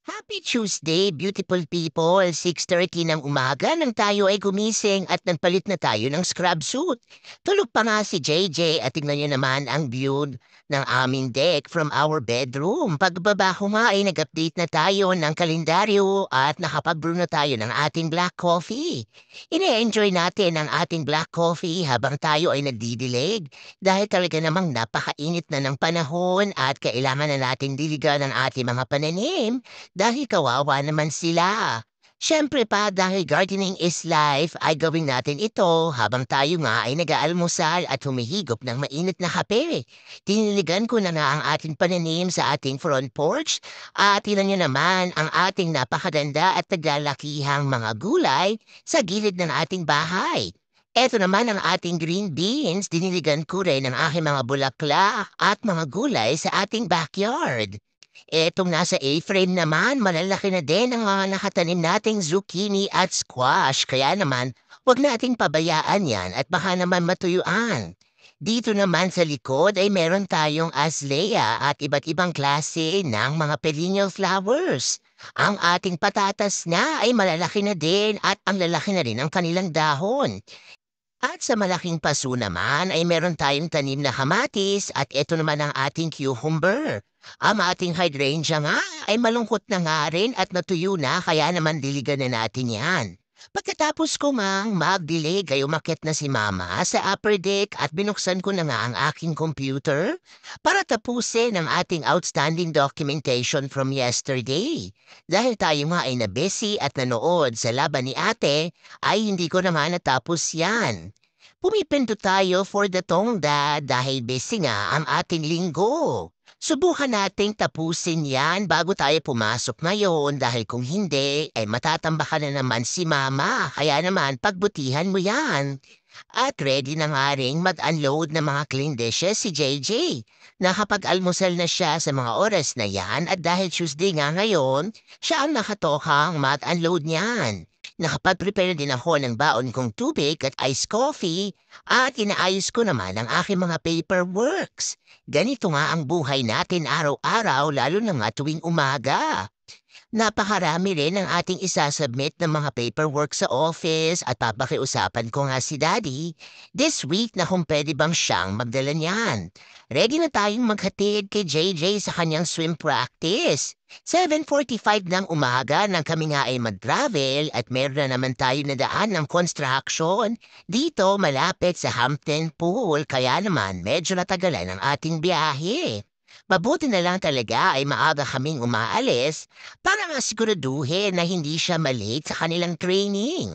Happy Tuesday, beautiful people! 6:30 ng umaga nang tayo ay gumising at nagpalit na tayo ng scrub suit. Tulog pa nga si JJ at tingnan niyo naman ang view ng aming deck from our bedroom. Pagbaba ko nga ay nag-update na tayo ng kalendaryo at nakapag-brew na tayo ng ating black coffee. Ine-enjoy natin ang ating black coffee habang tayo ay nagdidilig dahil talaga namang napakainit na ng panahon at kailangan na natin diligan ang ating mga pananim dahil kawawa naman sila. Siyempre pa dahil gardening is life ay gawin natin ito habang tayo nga ay nag-aalmusal at humihigop ng mainit na kape. Tiniligan ko na nga ang ating pananim sa ating front porch at tinan niyo naman ang ating napakaganda at naglalakihang mga gulay sa gilid ng ating bahay. Eto naman ang ating green beans, diniligan ko rin ang aking mga bulaklak at mga gulay sa ating backyard. Etong nasa A-frame naman, malalaki na din ang mga nakatanim nating zucchini at squash. Kaya naman, wag nating pabayaan yan at baka naman matuyuan. Dito naman sa likod ay meron tayong azalea at iba't ibang klase ng mga perennial flowers. Ang ating patatas na ay malalaki na din at ang lalaki na rin ang kanilang dahon. At sa malaking paso naman ay meron tayong tanim na kamatis at ito naman ang ating cucumber. Ang ating hydrangea nga ay malungkot na nga rin at natuyo na kaya naman diligan na natin yan. Pagkatapos ko ngang magdilig ay umakyat na si mama sa upper deck at binuksan ko na nga ang aking computer para tapusin ang ating outstanding documentation from yesterday. Dahil tayo nga ay na-busy at nanood sa laban ni ate, ay hindi ko naman natapos yan. Pumipindot tayo for the tongda dahil busy nga ang ating linggo. Subukan nating tapusin yan bago tayo pumasok ngayon dahil kung hindi, ay matatambakan na naman si mama. Kaya naman, pagbutihan mo yan. At ready na nga rin mag-unload ng mga clean dishes si JJ. Nakapag-almusal na siya sa mga oras na yan at dahil Tuesday nga ngayon, siya ang nakatokang mag-unload niyan. Nakapag-prepare din ako ng baon kong tubig at iced coffee at inaayos ko naman ang aking mga paperworks. Ganito nga ang buhay natin araw-araw lalo na nga tuwing umaga. Napakarami rin ang ating isasubmit ng mga paperwork sa office at papakiusapan ko nga si Daddy this week na kung pwede bang siyang magdala niyan. Ready na tayong maghatid kay JJ sa kanyang swim practice. 7:45 ng umaga nang kami nga ay mag-travel at meron na naman tayo na daan ng construction dito malapit sa Hampton Pool kaya naman medyo natagalan ang ating biyahe. Mabuti na lang talaga ay maaga kaming umaalis para nga siguraduhin na hindi siya malate sa kanilang training.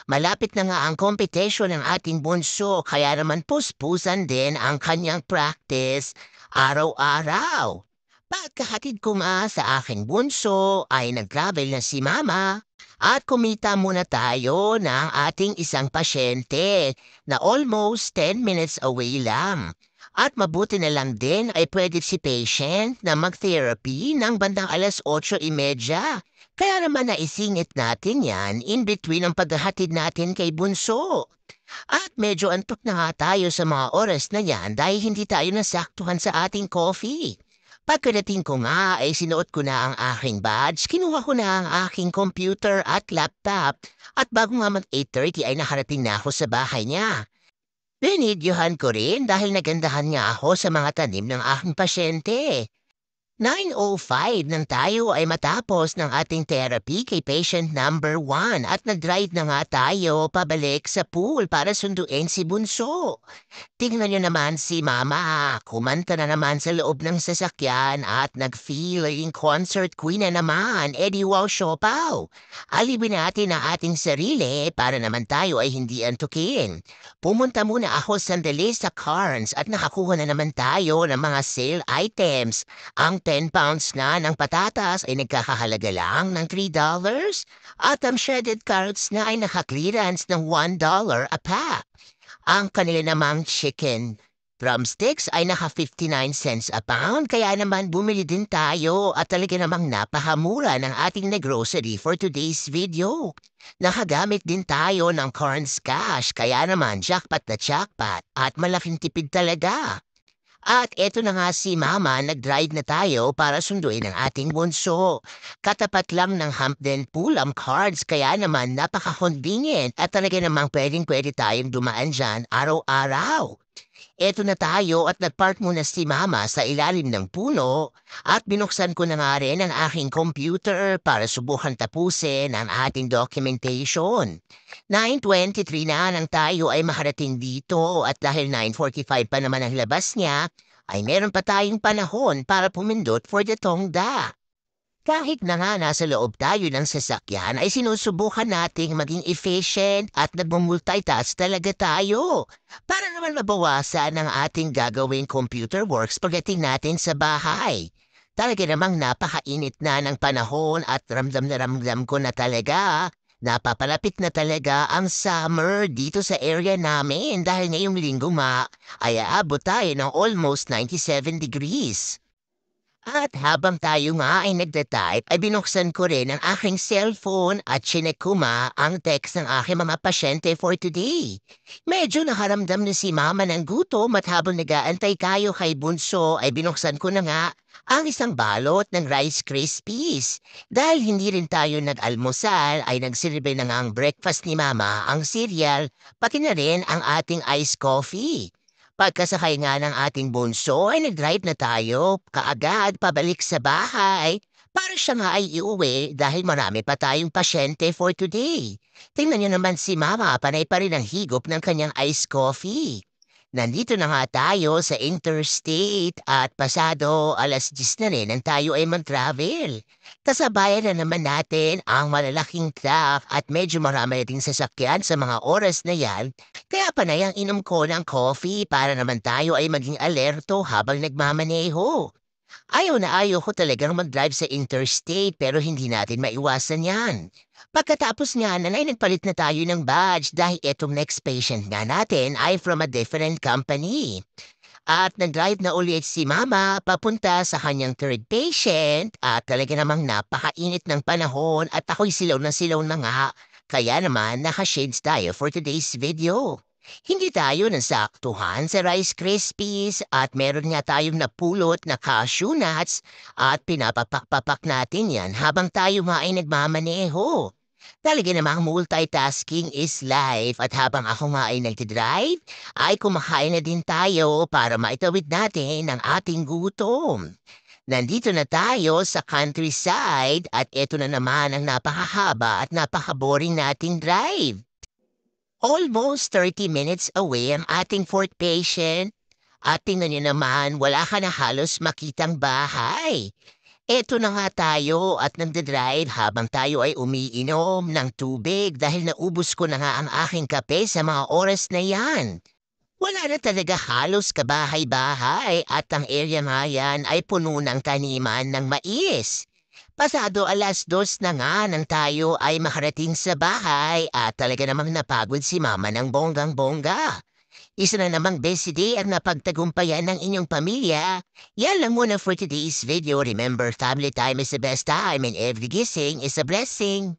Malapit na nga ang competition ng ating bunso kaya naman puspusan din ang kanyang practice araw-araw. Pagkahatid ko nga sa aking bunso ay nag-travel na si mama at kumita muna tayo ng ating isang pasyente na almost 10 minutes away lang. At mabuti na lang din ay pwede si patient na mag-therapy ng bandang 8:30. Kaya naman naisingit natin yan in between ang paghahatid natin kay Bunso. At medyo antok na nga tayo sa mga oras na yan dahil hindi tayo nasaktuhan sa ating coffee. Pagkadating ko nga ay sinuot ko na ang aking badge, kinuha ko na ang aking computer at laptop at bago nga mag 8:30 ay nakarating na ako sa bahay niya. Binidyohan ko rin dahil nagandahan nga ako sa mga tanim ng aking pasyente. 9:05 nang tayo ay matapos ng ating therapy kay patient number 1 at nag-drive na nga tayo pabalik sa pool para sunduin si Bunso. Tingnan niyo naman si Mama, kumanta na naman sa loob ng sasakyan at nag-feeling concert queen na naman, edi wow siopaw. Alibin natin ang ating sarili para naman tayo ay hindi antukin. Pumunta muna ako sandali sa Carnes at nakakuha na naman tayo ng mga sale items. Ang 10 pounds nga ng patatas ay nagkakahalaga lang ng $3 at ang shredded carrots nga ay naka-clearance ng $1 a pack. Ang kanila namang chicken drumsticks ay naka 59 cents a pound kaya naman bumili din tayo at talaga namang napakamura ng ating na grocery for today's video. Nakagamit din tayo ng Corns Cash kaya naman jackpot na jackpot at malaking tipid talaga. At eto na nga si mama, nag-drive na tayo para sunduin ang ating bunso. Katapat lang ng Hampden Pulam Cards kaya naman napaka-convenient at talaga namang pwedeng-pwede tayong dumaan dyan araw-araw. Eto na tayo at nagpark muna si mama sa ilalim ng puno at binuksan ko na nga rin ang aking computer para subukan tapusin ang ating documentation. 9:23 na nang tayo ay makarating dito at dahil 9:45 pa naman ang labas niya, ay meron pa tayong panahon para pumindot for the tongda. Kahit na nga nasa loob tayo ng sasakyan ay sinusubukan nating maging efficient at nagmumultitask talaga tayo para naman mabawasan ang ating gagawing computer works pagdating natin sa bahay. Talaga namang napakainit na ng panahon at ramdam na ramdam ko na talaga. Napapalapit na talaga ang summer dito sa area namin dahil ngayong linggo ay aabot tayo ng almost 97 degrees. At habang tayo nga ay nagda-type, ay binuksan ko rin ang aking cellphone at chinek ko ang text ng aking mga pasyente for today. Medyo nakaramdam na si mama ng gutom at habang nag-aantay kayo kay Bunso ay binuksan ko na nga ang isang balot ng Rice Krispies. Dahil hindi rin tayo nag-almusal ay nagsilbi na nga ang breakfast ni mama, ang cereal, pati na rin ang ating iced coffee. Pagkasakay nga ng ating bunso ay nag-drive na tayo kaagad pabalik sa bahay para siya nga ay iuwi dahil marami pa tayong pasyente for today. Tingnan niyo naman si mama, panay pa rin ang higop ng kanyang iced coffee. Nandito na nga tayo sa interstate at pasado 10:00 na rin nang tayo ay mag-travel. Kasabayan na naman natin ang malalaking truck at medyo marami na ding sasakyan sa mga oras na yan. Kaya panay ang inom ko ng coffee para naman tayo ay maging alerto habang nagmamaneho. Ayaw na ayaw ko talagang mag-drive sa interstate pero hindi natin maiwasan yan. Pagkatapos nga ay nagpalit na tayo ng badge dahil etong next patient nga natin ay from a different company. At nag-drive na ulit si mama papunta sa kanyang third patient at talaga namang napakainit ng panahon at ako'y silaw na nga. Kaya naman naka-shades tayo for today's video. Hindi tayo nasaktuhan sa Rice Krispies at meron nga tayong napulot na cashew nuts at pinapapak-papak natin yan habang tayo nga ay nagmamaneho. Talaga namang multitasking is life at habang ako nga ay nagdidrive, ay kumakain na din tayo para maitawid natin ang ating gutom. Nandito na tayo sa countryside at eto na naman ang napakahaba at napaka-boring nating drive. Almost 30 minutes away ang ating fourth patient. At tingnan niyo naman, wala ka na halos makitang bahay. Eto na nga tayo at nagdadrive habang tayo ay umiinom ng tubig dahil naubos ko na nga ang aking kape sa mga oras na yan. Wala na talaga halos kabahay-bahay at ang area nga yan ay puno ng taniman ng mais. Pasado 2:00 na nga nang tayo ay makarating sa bahay at talaga namang napagod si mama ng bonggang-bongga. Isa na namang busy day ang napagtagumpayan ng inyong pamilya. Yan lang muna for today's video. Remember, family time is the best time and every gising is a blessing.